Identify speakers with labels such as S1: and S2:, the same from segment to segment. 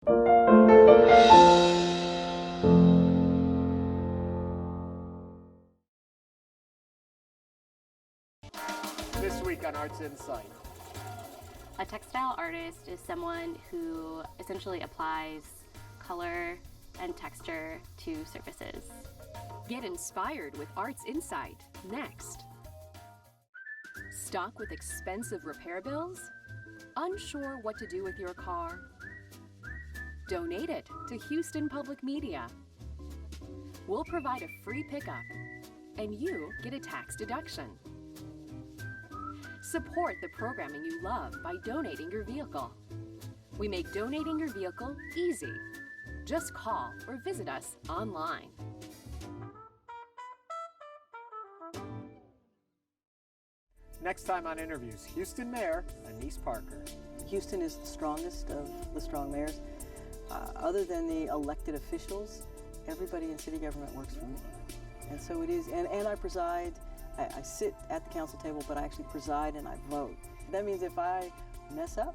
S1: This week on Arts InSight.
S2: A textile artist is someone who essentially applies color and texture to surfaces.
S3: Get inspired with Arts InSight next. Stuck with expensive repair bills? Unsure what to do with your car? Donate it to Houston Public Media. We'll provide a free pickup, and you get a tax deduction. Support the programming you love by donating your vehicle. We make donating your vehicle easy. Just call or visit us online.
S1: Next time on Interviews, Houston Mayor Anise Parker.
S4: Houston is the strongest of the strong mayors. Other than the elected officials, everybody in city government works for me. And so it is, and I preside, I sit at the council table, but I actually preside and I vote. That means if I mess up,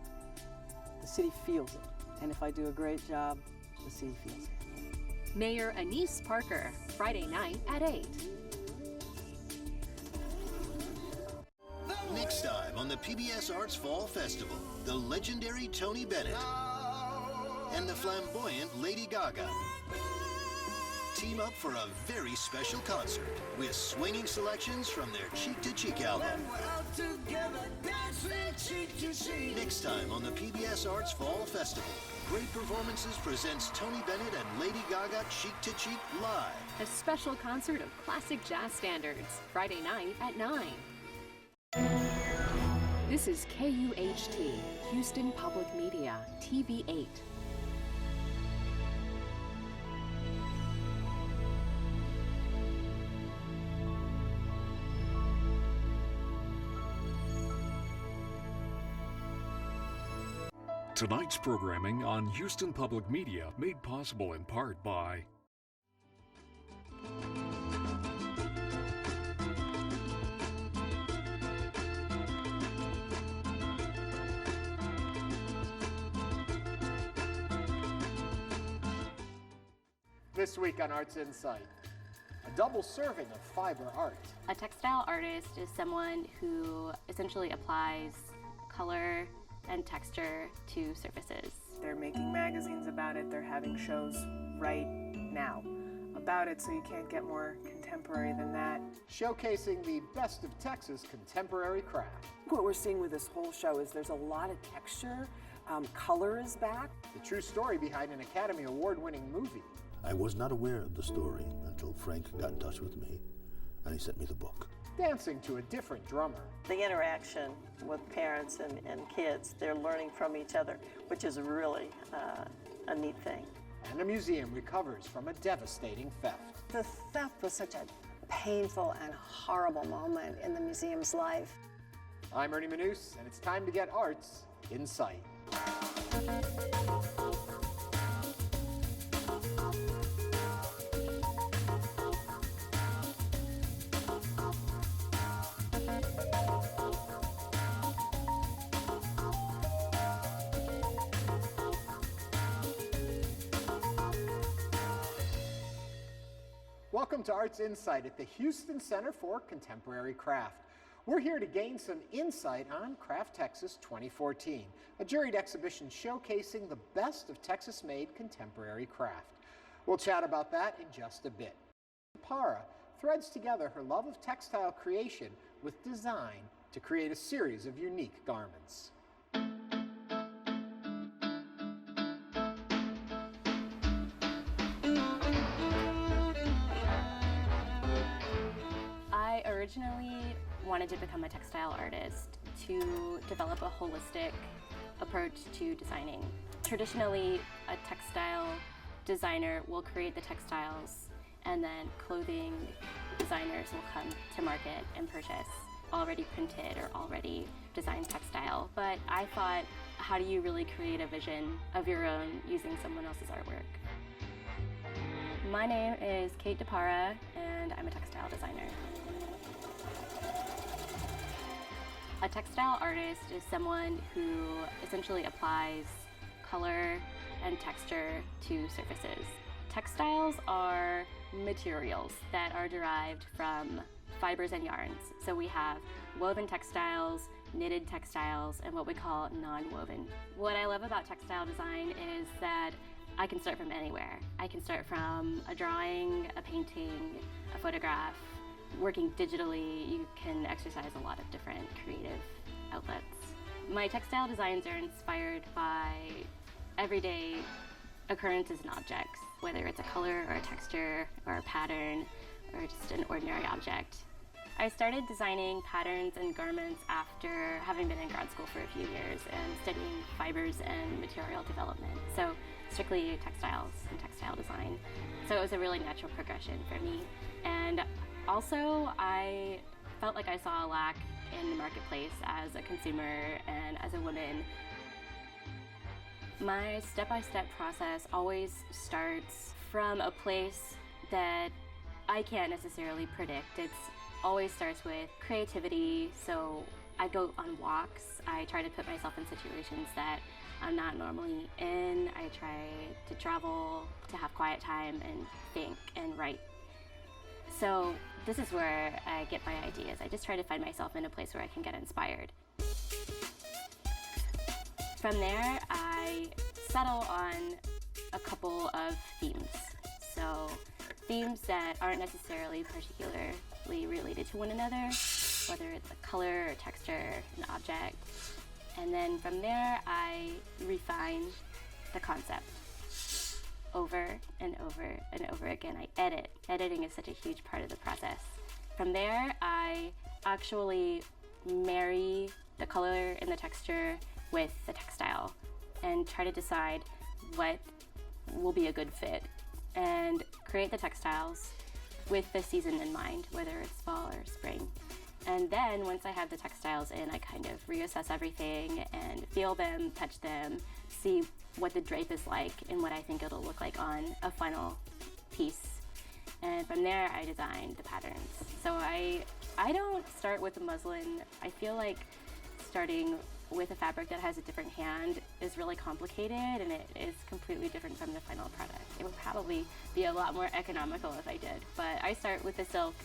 S4: the city feels it. And if I do a great job, the city feels it.
S3: Mayor Anise Parker, Friday night at 8.
S5: Next time on the PBS Arts Fall Festival, the legendary Tony Bennett and the flamboyant Lady Gaga team up for a very special concert with swinging selections from their Cheek to Cheek album. Next time on the PBS Arts Fall Festival, Great Performances presents Tony Bennett and Lady Gaga Cheek to Cheek live.
S3: A special concert of classic jazz standards, Friday night at 9. This is KUHT, Houston Public Media, TV 8.
S6: Tonight's programming on Houston Public Media made possible in part by
S1: This week on Arts InSight, a double serving of fiber art.
S2: A textile artist is someone who essentially applies color and texture to surfaces.
S7: They're making magazines about it. They're having shows right now about it, so you can't get more contemporary than that.
S1: Showcasing the best of Texas contemporary craft.
S7: What we're seeing with this whole show is there's a lot of texture. Color is back.
S1: The true story behind an Academy Award-winning movie.
S8: I was not aware of the story until Frank got in touch with me, and he sent me the book.
S1: Dancing to a different drummer.
S4: The interaction with parents and kids, they're learning from each other, which is really a neat thing.
S1: And a museum recovers from a devastating theft.
S9: The theft was such a painful and horrible moment in the museum's life.
S1: I'm Ernie Manous, and it's time to get Arts InSight. Welcome to Arts InSight at the Houston Center for Contemporary Craft. We're here to gain some insight on Craft Texas 2014, a juried exhibition showcasing the best of Texas-made contemporary craft. We'll chat about that in just a bit. Para threads together her love of textile creation with design to create a series of unique garments.
S2: I originally wanted to become a textile artist to develop a holistic approach to designing. Traditionally, a textile designer will create the textiles, and then clothing designers will come to market and purchase already printed or already designed textile. But I thought, how do you really create a vision of your own using someone else's artwork? My name is Kate DePara, and I'm a textile designer. A textile artist is someone who essentially applies color and texture to surfaces. Textiles are materials that are derived from fibers and yarns. So we have woven textiles, knitted textiles, and what we call non-woven. What I love about textile design is that I can start from anywhere. I can start from a drawing, a painting, a photograph. Working digitally, you can exercise a lot of different creative outlets. My textile designs are inspired by everyday occurrences and objects, whether it's a color or a texture or a pattern or just an ordinary object. I started designing patterns and garments after having been in grad school for a few years and studying fibers and material development. So strictly textiles and textile design. So it was a really natural progression for me. And also I felt like I saw a lack in the marketplace as a consumer and as a woman. My step-by-step process always starts from a place that I can't necessarily predict. It always starts with creativity, so I go on walks. I try to put myself in situations that I'm not normally in. I try to travel, to have quiet time and think and write. So this is where I get my ideas. I just try to find myself in a place where I can get inspired. From there, I settle on a couple of themes. So themes that aren't necessarily particularly related to one another, whether it's a color or texture, an object. And then from there, I refine the concept over and over and over again. I edit. Editing is such a huge part of the process. From there, I actually marry the color and the texture with the textile and try to decide what will be a good fit and create the textiles with the season in mind, whether it's fall or spring. And then once I have the textiles in, I kind of reassess everything and feel them, touch them, see what the drape is like and what I think it'll look like on a final piece. And from there, I design the patterns. So I don't start with the muslin. I feel like starting with a fabric that has a different hand is really complicated, and it is completely different from the final product. It would probably be a lot more economical if I did. But I start with the silk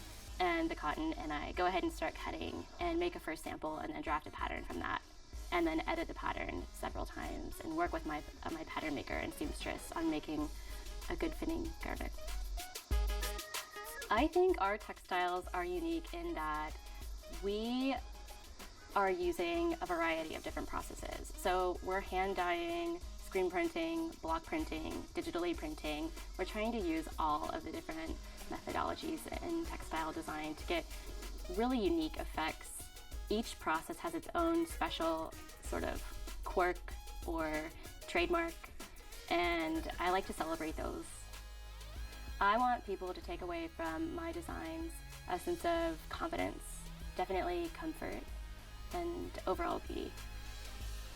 S2: and the cotton, and I go ahead and start cutting and make a first sample and then draft a pattern from that. And then edit the pattern several times and work with my pattern maker and seamstress on making a good fitting garment. I think our textiles are unique in that we are using a variety of different processes. So we're hand dyeing, screen printing, block printing, digitally printing. We're trying to use all of the different methodologies in textile design to get really unique effects. Each process has its own special sort of quirk or trademark, and I like to celebrate those. I want people to take away from my designs a sense of confidence, definitely comfort, and overall beauty.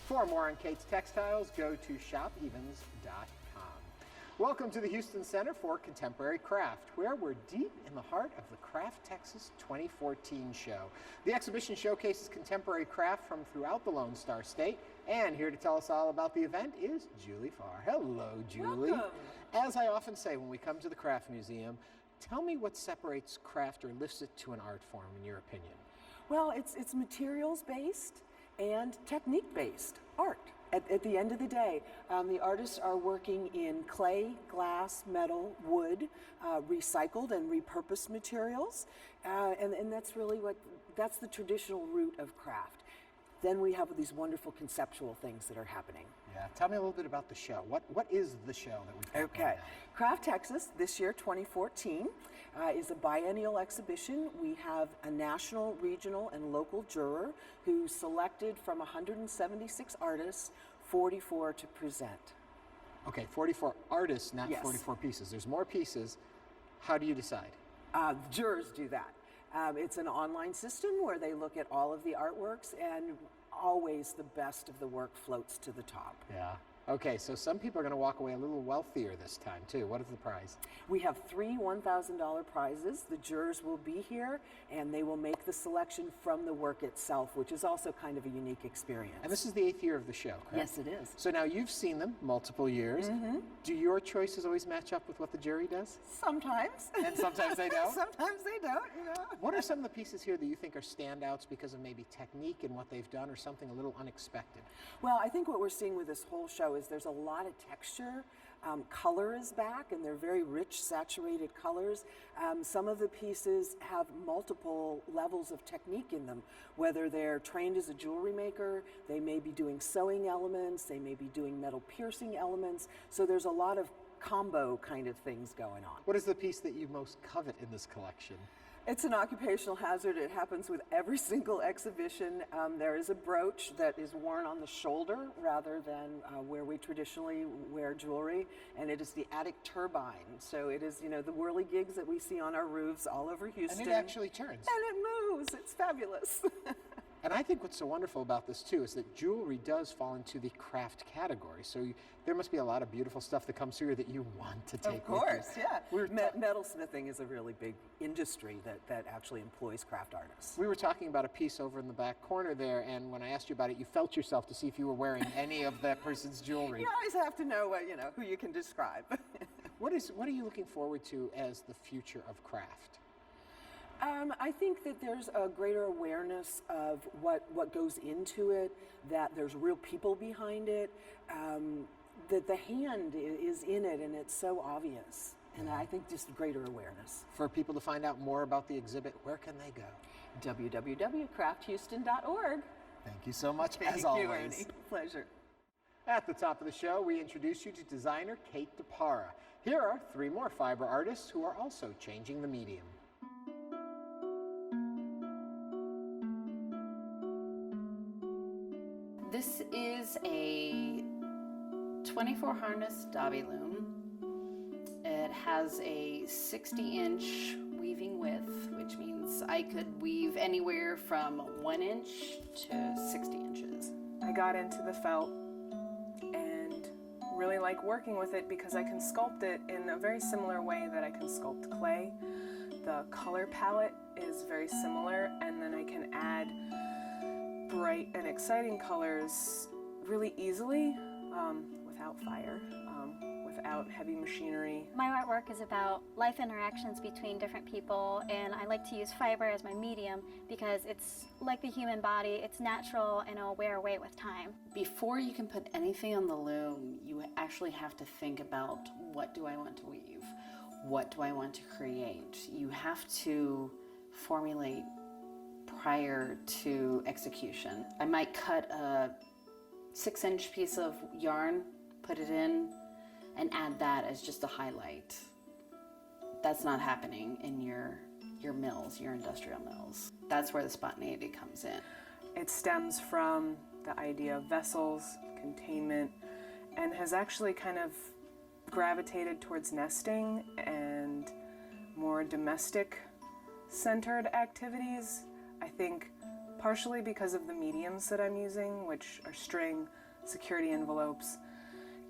S1: For more on Kate's Textiles, go to shopevens.com. Welcome to the Houston Center for Contemporary Craft, where we're deep in the heart of the Craft Texas 2014 show. The exhibition showcases contemporary craft from throughout the Lone Star State, and here to tell us all about the event is Julie Farr. Hello, Julie.
S10: Welcome.
S1: As I often say when we come to the Craft Museum, tell me what separates craft or lifts it to an art form, in your opinion.
S10: Well, it's materials-based and technique-based art. At the end of the day, the artists are working in clay, glass, metal, wood, recycled and repurposed materials, and that's really that's the traditional root of craft. Then we have these wonderful conceptual things that are happening.
S1: Yeah, tell me a little bit about the show. What is the show that we've got
S10: Okay,
S1: going on?
S10: Craft Texas this year, 2014, is a biennial exhibition. We have a national, regional, and local juror who selected from 176 artists, 44 to present.
S1: Okay, 44 artists, not
S10: Yes.
S1: 44 pieces. There's more pieces. How do you decide?
S10: Jurors do that. It's an online system where they look at all of the artworks, and always the best of the work floats to the top.
S1: Yeah. Okay, so some people are going to walk away a little wealthier this time, too. What is the prize?
S10: We have 3 $1,000 prizes. The jurors will be here, and they will make the selection from the work itself, which is also kind of a unique experience.
S1: And this is the 8th year of the show, correct?
S10: Yes, it is.
S1: So now you've seen them multiple years. Do your choices always match up with what the jury does?
S10: Sometimes.
S1: And sometimes they don't?
S10: Sometimes they don't, you know.
S1: What are some of the pieces here that you think are standouts because of maybe technique and what they've done, or something a little unexpected?
S10: Well, I think what we're seeing with this whole show is there's a lot of texture. Color is back, and they're very rich, saturated colors. Some of the pieces have multiple levels of technique in them, whether they're trained as a jewelry maker, they may be doing sewing elements, they may be doing metal piercing elements. So there's a lot of combo kind of things going on.
S1: What is the piece that you most covet in this collection?
S10: It's an occupational hazard. It happens with every single exhibition. There is a brooch that is worn on the shoulder rather than where we traditionally wear jewelry, and it is the attic turbine. So it is, you know, the whirligigs that we see on our roofs all over Houston.
S1: And it actually turns.
S10: And it moves. It's fabulous.
S1: And I think what's so wonderful about this, too, is that jewelry does fall into the craft category. So there must be a lot of beautiful stuff that comes through that you want to take
S10: Of course,
S1: with
S10: yeah.
S1: you.
S10: Metalsmithing is a really big industry that actually employs craft artists.
S1: We were talking about a piece over in the back corner there, and when I asked you about it, you felt yourself to see if you were wearing any of that person's jewelry.
S10: You always have to know what, you know, who you can describe.
S1: What are you looking forward to as the future of craft?
S10: I think that there's a greater awareness of what goes into it, that there's real people behind it, that the hand is in it, and it's so obvious. And I think just greater awareness.
S1: For people to find out more about the exhibit, where can they go?
S10: www.crafthouston.org.
S1: Thank you so much,
S10: Thank
S1: as
S10: you,
S1: always.
S10: Ernie. Pleasure.
S1: At the top of the show, we introduce you to designer Kate DePara. Here are 3 more fiber artists who are also changing the medium.
S11: This is a 24 harness Dobby loom. It has a 60-inch weaving width, which means I could weave anywhere from 1 inch to 60 inches.
S7: I got into the felt and really like working with it because I can sculpt it in a very similar way that I can sculpt clay. The color palette is very similar, and then I can add bright and exciting colors really easily without fire, without heavy machinery.
S12: My artwork is about life interactions between different people, and I like to use fiber as my medium because it's like the human body, it's natural and it'll wear away with time.
S11: Before you can put anything on the loom, you actually have to think about, what do I want to weave? What do I want to create? You have to formulate prior to execution. I might cut a 6-inch piece of yarn, put it in, and add that as just a highlight. That's not happening in your mills, your industrial mills. That's where the spontaneity comes in.
S7: It stems from the idea of vessels, containment, and has actually kind of gravitated towards nesting and more domestic centered activities. I think partially because of the mediums that I'm using, which are string, security envelopes,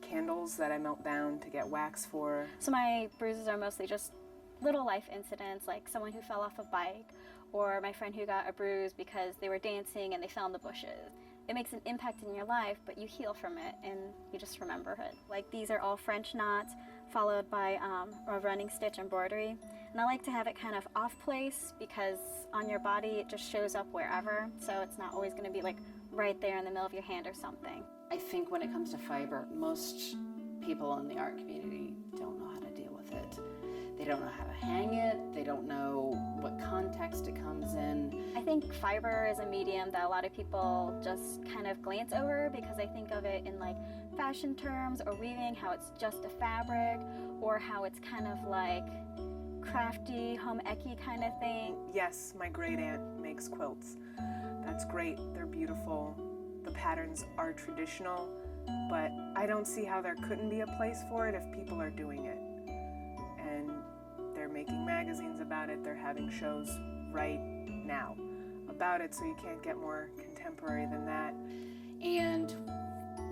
S7: candles that I melt down to get wax for.
S12: So my bruises are mostly just little life incidents, like someone who fell off a bike, or my friend who got a bruise because they were dancing and they fell in the bushes. It makes an impact in your life, but you heal from it and you just remember it. Like these are all French knots followed by a running stitch embroidery. And I like to have it kind of off place because on your body it just shows up wherever, so it's not always going to be like right there in the middle of your hand or something.
S11: I think when it comes to fiber, most people in the art community don't know how to deal with it. They don't know how to hang it, they don't know what context it comes in.
S12: I think fiber is a medium that a lot of people just kind of glance over because they think of it in like fashion terms or weaving, how it's just a fabric, or how it's kind of like crafty, home eccy kind of thing.
S7: Yes, my great aunt makes quilts. That's great, they're beautiful. The patterns are traditional, but I don't see how there couldn't be a place for it if people are doing it. And they're making magazines about it, they're having shows right now about it, so you can't get more contemporary than that.
S11: And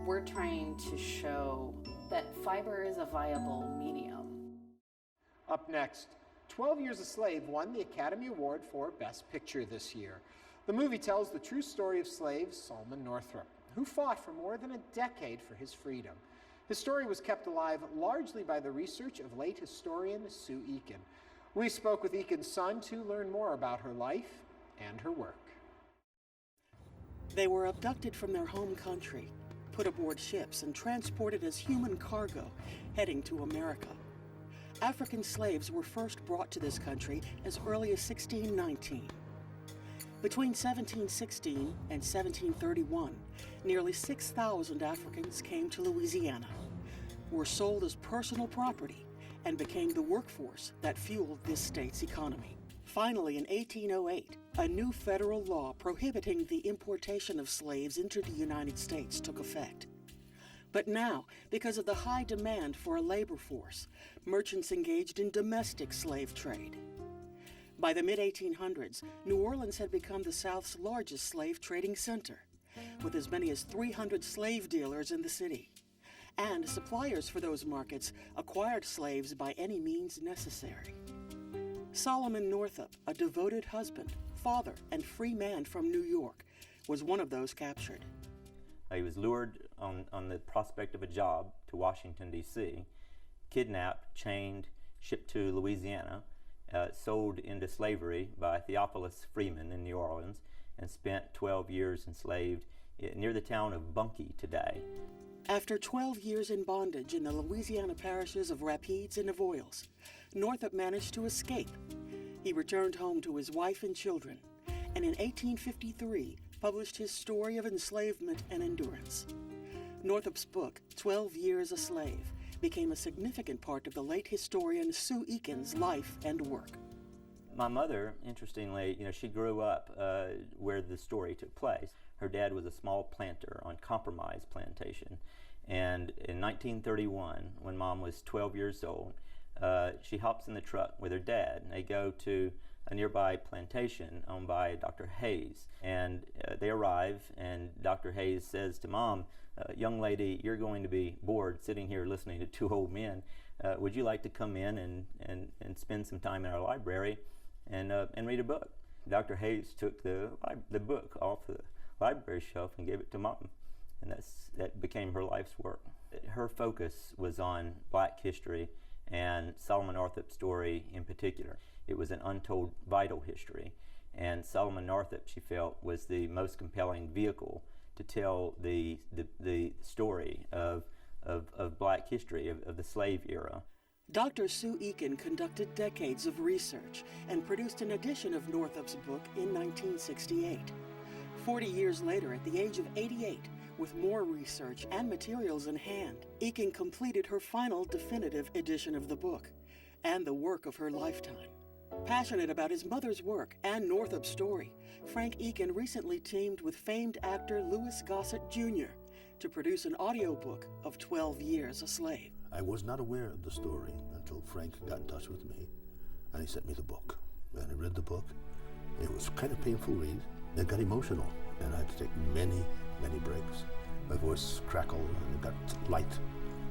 S11: we're trying to show that fiber is a viable medium.
S1: Up next, 12 Years a Slave won the Academy Award for Best Picture this year. The movie tells the true story of slave Solomon Northup, who fought for more than a decade for his freedom. His story was kept alive largely by the research of late historian Sue Eakin. We spoke with Eakin's son to learn more about her life and her work.
S13: They were abducted from their home country, put aboard ships, and transported as human cargo, heading to America. African slaves were first brought to this country as early as 1619. Between 1716 and 1731, nearly 6,000 Africans came to Louisiana, were sold as personal property, and became the workforce that fueled this state's economy. Finally, in 1808, a new federal law prohibiting the importation of slaves into the United States took effect. But now, because of the high demand for a labor force, merchants engaged in domestic slave trade. By the mid-1800s, New Orleans had become the South's largest slave trading center, with as many as 300 slave dealers in the city. And suppliers for those markets acquired slaves by any means necessary. Solomon Northup, a devoted husband, father, and free man from New York, was one of those captured.
S14: He was lured on the prospect of a job to Washington, D.C., kidnapped, chained, shipped to Louisiana, sold into slavery by Theophilus Freeman in New Orleans, and spent 12 years enslaved near the town of Bunkie today.
S13: After 12 years in bondage in the Louisiana parishes of Rapides and Avoyelles, Northup managed to escape. He returned home to his wife and children, and in 1853 published his story of enslavement and endurance. Northup's book, 12 Years a Slave, became a significant part of the late historian Sue Eakin's life and work.
S14: My mother, interestingly, she grew up where the story took place. Her dad was a small planter on Compromise Plantation. And in 1931, when Mom was 12 years old, she hops in the truck with her dad. And they go to a nearby plantation owned by Dr. Hayes. And they arrive, and Dr. Hayes says to Mom, young lady, you're going to be bored sitting here listening to two old men. Would you like to come in and spend some time in our library and read a book? Dr. Hayes took the book off the library shelf and gave it to Mom, and that became her life's work. Her focus was on Black history and Solomon Northup's story in particular. It was an untold vital history, and Solomon Northup, she felt, was the most compelling vehicle to tell the story of Black history, of the slave era.
S13: Dr. Sue Eakin conducted decades of research and produced an edition of Northup's book in 1968. 40 years later, at the age of 88, with more research and materials in hand, Eakin completed her final definitive edition of the book and the work of her lifetime. Passionate about his mother's work and Northup's story, Frank Eakin recently teamed with famed actor Louis Gossett Jr. to produce an audiobook of 12 Years a Slave.
S8: I was not aware of the story until Frank got in touch with me, and he sent me the book. And I read the book. It was kind of painful read. It got emotional, and I had to take many, many breaks. My voice crackled, and it got light,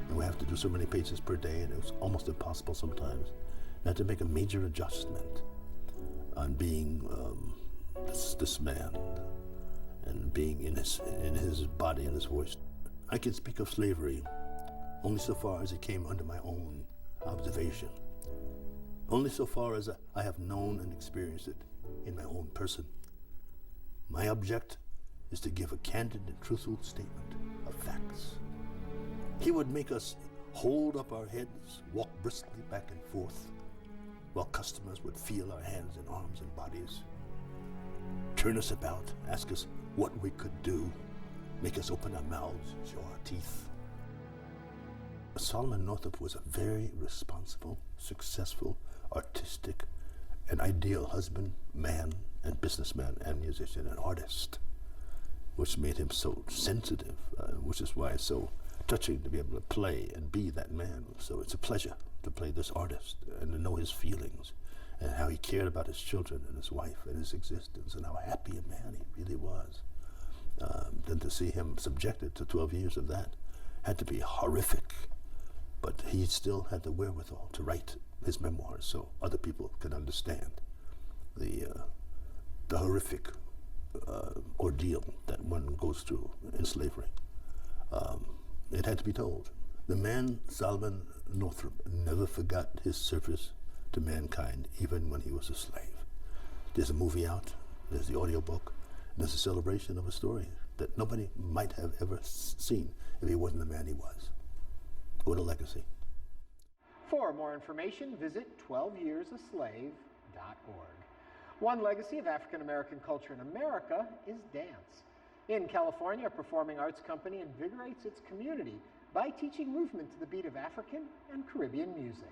S8: and we have to do so many pages per day, and it was almost impossible sometimes. I had to make a major adjustment on being this man, and being in his body and his voice. I can speak of slavery only so far as it came under my own observation, only so far as I have known and experienced it in my own person. My object is to give a candid and truthful statement of facts. He would make us hold up our heads, walk briskly back and forth, while customers would feel our hands and arms and bodies, turn us about, ask us what we could do, make us open our mouths, show our teeth. Solomon Northup was a very responsible, successful, artistic, and ideal husband, man, and businessman, and musician, and artist, which made him so sensitive, which is why it's so touching to be able to play and be that man. So it's a pleasure to play this artist and to know his feelings and how he cared about his children and his wife and his existence and how happy a man he really was. Then to see him subjected to 12 years of that had to be horrific. But he still had the wherewithal to write his memoirs so other people can understand the horrific ordeal that one goes through in slavery. It had to be told. The man, Solomon Northrop, never forgot his service to mankind, even when he was a slave. There's a movie out, there's the audiobook, and there's a celebration of a story that nobody might have ever seen if he wasn't the man he was. What a legacy.
S1: For more information, visit 12yearsaslave.org. One legacy of African American culture in America is dance. In California, a performing arts company invigorates its community by teaching movement to the beat of African and Caribbean music.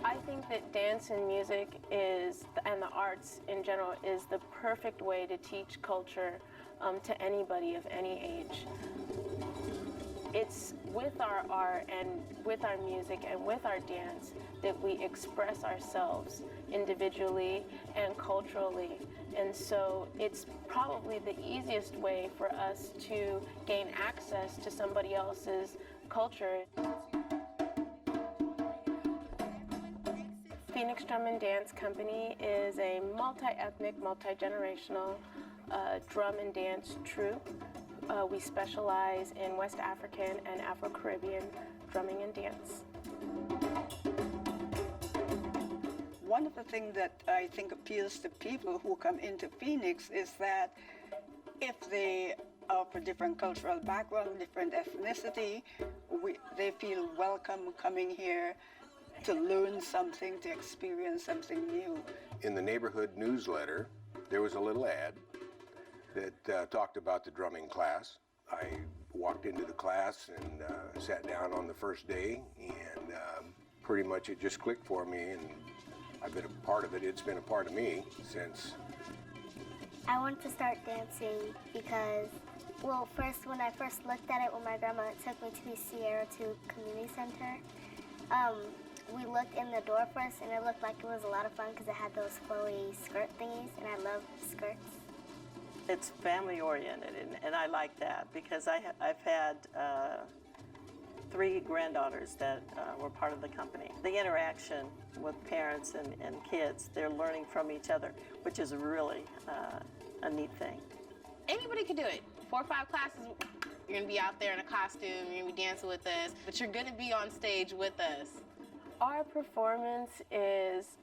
S15: I think that dance and music and the arts in general is the perfect way to teach culture to anybody of any age. It's with our art and with our music and with our dance that we express ourselves individually and culturally. And so it's probably the easiest way for us to gain access to somebody else's culture. Phoenix Drum and Dance Company is a multi-ethnic, multi-generational drum and dance troupe. We specialize in West African and Afro-Caribbean drumming and dance.
S16: One of the things that I think appeals to people who come into Phoenix is that if they are of a different cultural background, different ethnicity, they feel welcome coming here to learn something, to experience something new.
S17: In the neighborhood newsletter, there was a little ad that talked about the drumming class. I walked into the class and sat down on the first day, and pretty much it just clicked for me, and I've been a part of it. It's been a part of me since.
S18: I wanted to start dancing because, well, first when I first looked at it with my grandma, it took me to the Sierra 2 Community Center. We looked in the door first, and it looked like it was a lot of fun because it had those flowy skirt thingies, and I love skirts.
S19: It's family oriented, and I like that because I've had 3 granddaughters that were part of the company. The interaction with parents and kids, they're learning from each other, which is really a neat thing.
S20: Anybody can do it. 4 or 5 classes, you're gonna be out there in a costume, you're gonna be dancing with us, but you're gonna be on stage with us.
S15: Our performance is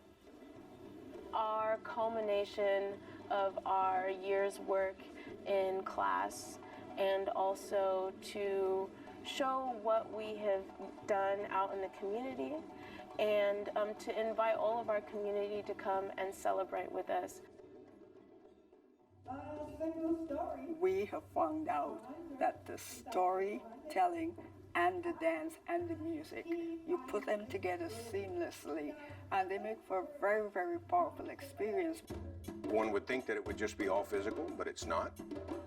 S15: our culmination of our year's work in class, and also to show what we have done out in the community, and to invite all of our community to come and celebrate with us.
S16: We have found out that the storytelling and the dance and the music, you put them together seamlessly, and they make for a very, very powerful experience.
S17: One would think that it would just be all physical, but it's not.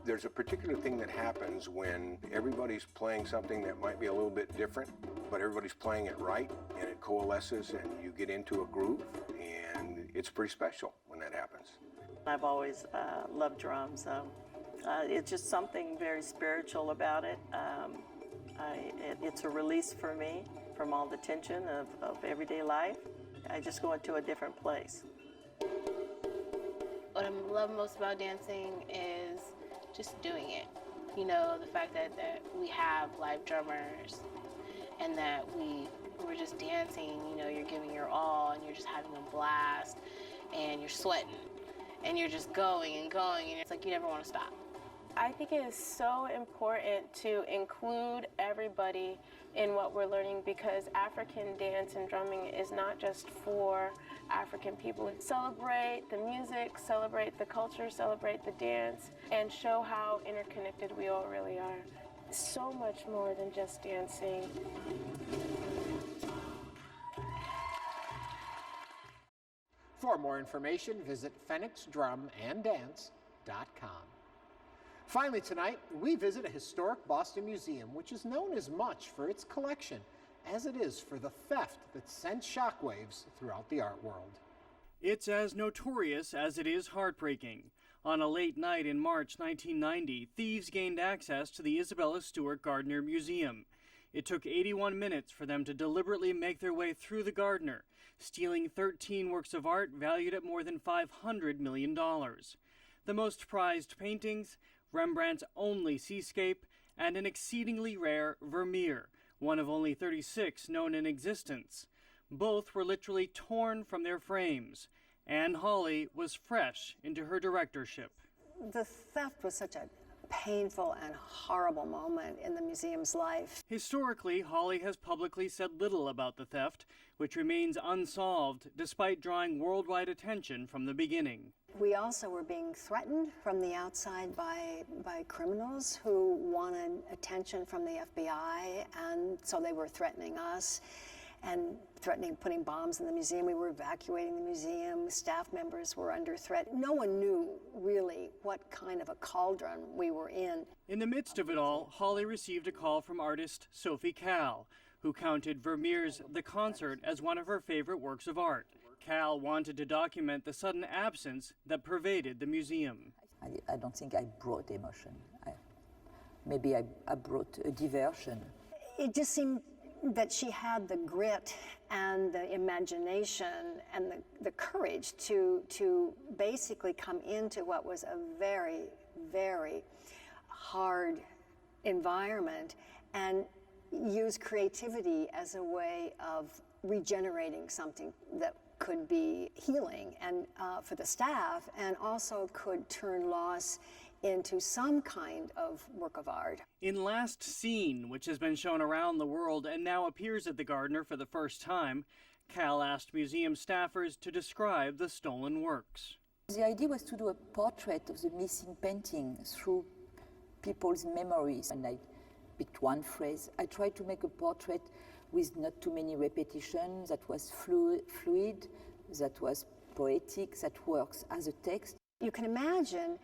S17: There's a particular thing that happens when everybody's playing something that might be a little bit different, but everybody's playing it right, and it coalesces, and you get into a groove, and it's pretty special when that happens.
S19: I've always loved drums. It's just something very spiritual about it. It's a release for me from all the tension of everyday life. I just go into a different place.
S20: What I love most about dancing is just doing it. You know, the fact that we have live drummers and that we're just dancing, you know, you're giving your all and you're just having a blast and you're sweating and you're just going and going, and it's like you never want to stop.
S15: I think it is so important to include everybody in what we're learning, because African dance and drumming is not just for African people. Celebrate the music, celebrate the culture, celebrate the dance, and show how interconnected we all really are. So much more than just dancing.
S1: For more information, visit phoenixdrumanddance.com. Finally tonight, we visit a historic Boston museum, which is known as much for its collection. as it is for the theft that sent shockwaves throughout the art world.
S21: It's as notorious as it is heartbreaking. On a late night in March 1990, thieves gained access to the Isabella Stewart Gardner Museum. It took 81 minutes for them to deliberately make their way through the Gardner, stealing 13 works of art valued at more than $500 million. The most prized paintings, Rembrandt's only seascape, and an exceedingly rare Vermeer, one of only 36 known in existence. Both were literally torn from their frames. Anne Hawley was fresh into her directorship.
S9: The theft was such a painful and horrible moment in the museum's life.
S21: Historically, Hawley has publicly said little about the theft, which remains unsolved despite drawing worldwide attention from the beginning.
S9: We also were being threatened from the outside by criminals who wanted attention from the FBI, and so they were threatening us and threatening putting bombs in the museum. We were evacuating the museum. Staff members were under threat. No one knew really what kind of a cauldron we were in.
S21: In the midst of it all, Hawley received a call from artist Sophie Calle, who counted Vermeer's The Concert as one of her favorite works of art. Calle wanted to document the sudden absence that pervaded the museum.
S22: I don't think I brought emotion. Maybe I brought a diversion.
S9: It just seemed that she had the grit and the imagination and the courage to basically come into what was a very, very hard environment and use creativity as a way of regenerating something that could be healing and for the staff, and also could turn loss into some kind of work of art.
S21: In Last Seen, which has been shown around the world and now appears at the Gardner for the first time, Calle asked museum staffers to describe the stolen works.
S22: The idea was to do a portrait of the missing painting through people's memories, and I picked one phrase. I tried to make a portrait with not too many repetitions, that was fluid, that was poetic, that works as a text.
S9: You can imagine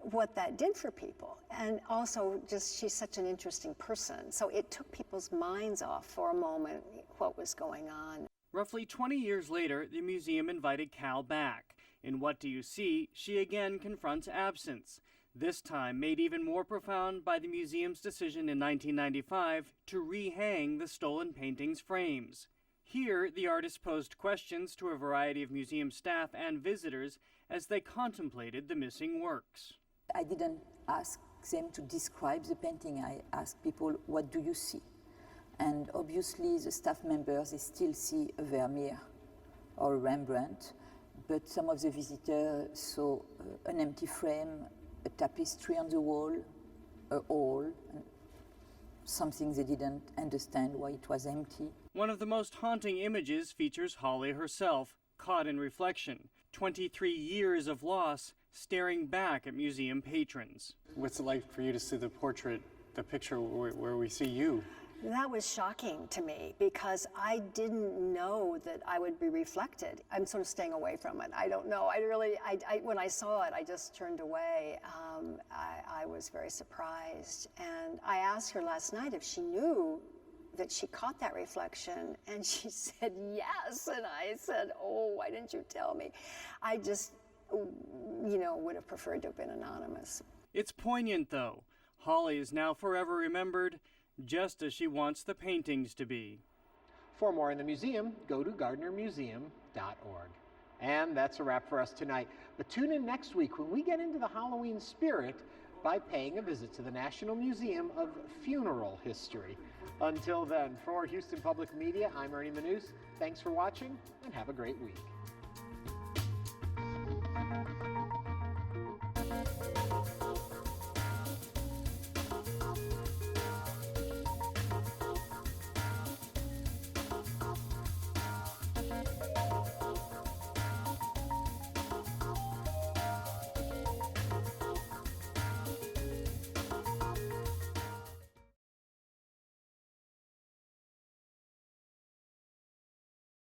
S9: what that did for people, and also just she's such an interesting person, so it took people's minds off for a moment what was going on.
S21: Roughly 20 years later, the museum invited Calle back. In What Do You See, she again confronts absence, this time made even more profound by the museum's decision in 1995 to rehang the stolen painting's frames. Here, the artist posed questions to a variety of museum staff and visitors as they contemplated the missing works.
S22: I didn't ask them to describe the painting. I asked people, what do you see? And obviously the staff members, they still see a Vermeer or a Rembrandt, but some of the visitors saw an empty frame, a tapestry on the wall, a hall, something they didn't understand why it was empty.
S21: One of the most haunting images features Hawley herself, caught in reflection. 23 years of loss staring back at museum patrons.
S23: What's it like for you to see the portrait, the picture where we see you?
S9: That was shocking to me because I didn't know that I would be reflected. I'm sort of staying away from it. I don't know. When I saw it, I just turned away. I was very surprised. And I asked her last night if she knew that she caught that reflection, and she said yes. And I said, oh, why didn't you tell me? I just, would have preferred to have been anonymous.
S21: It's poignant, though. Hawley is now forever remembered, just as she wants the paintings to be.
S1: For more in the museum, go to gardnermuseum.org. And that's a wrap for us tonight. But tune in next week when we get into the Halloween spirit by paying a visit to the National Museum of Funeral History. Until then, for Houston Public Media, I'm Ernie Manous. Thanks for watching, and have a great week.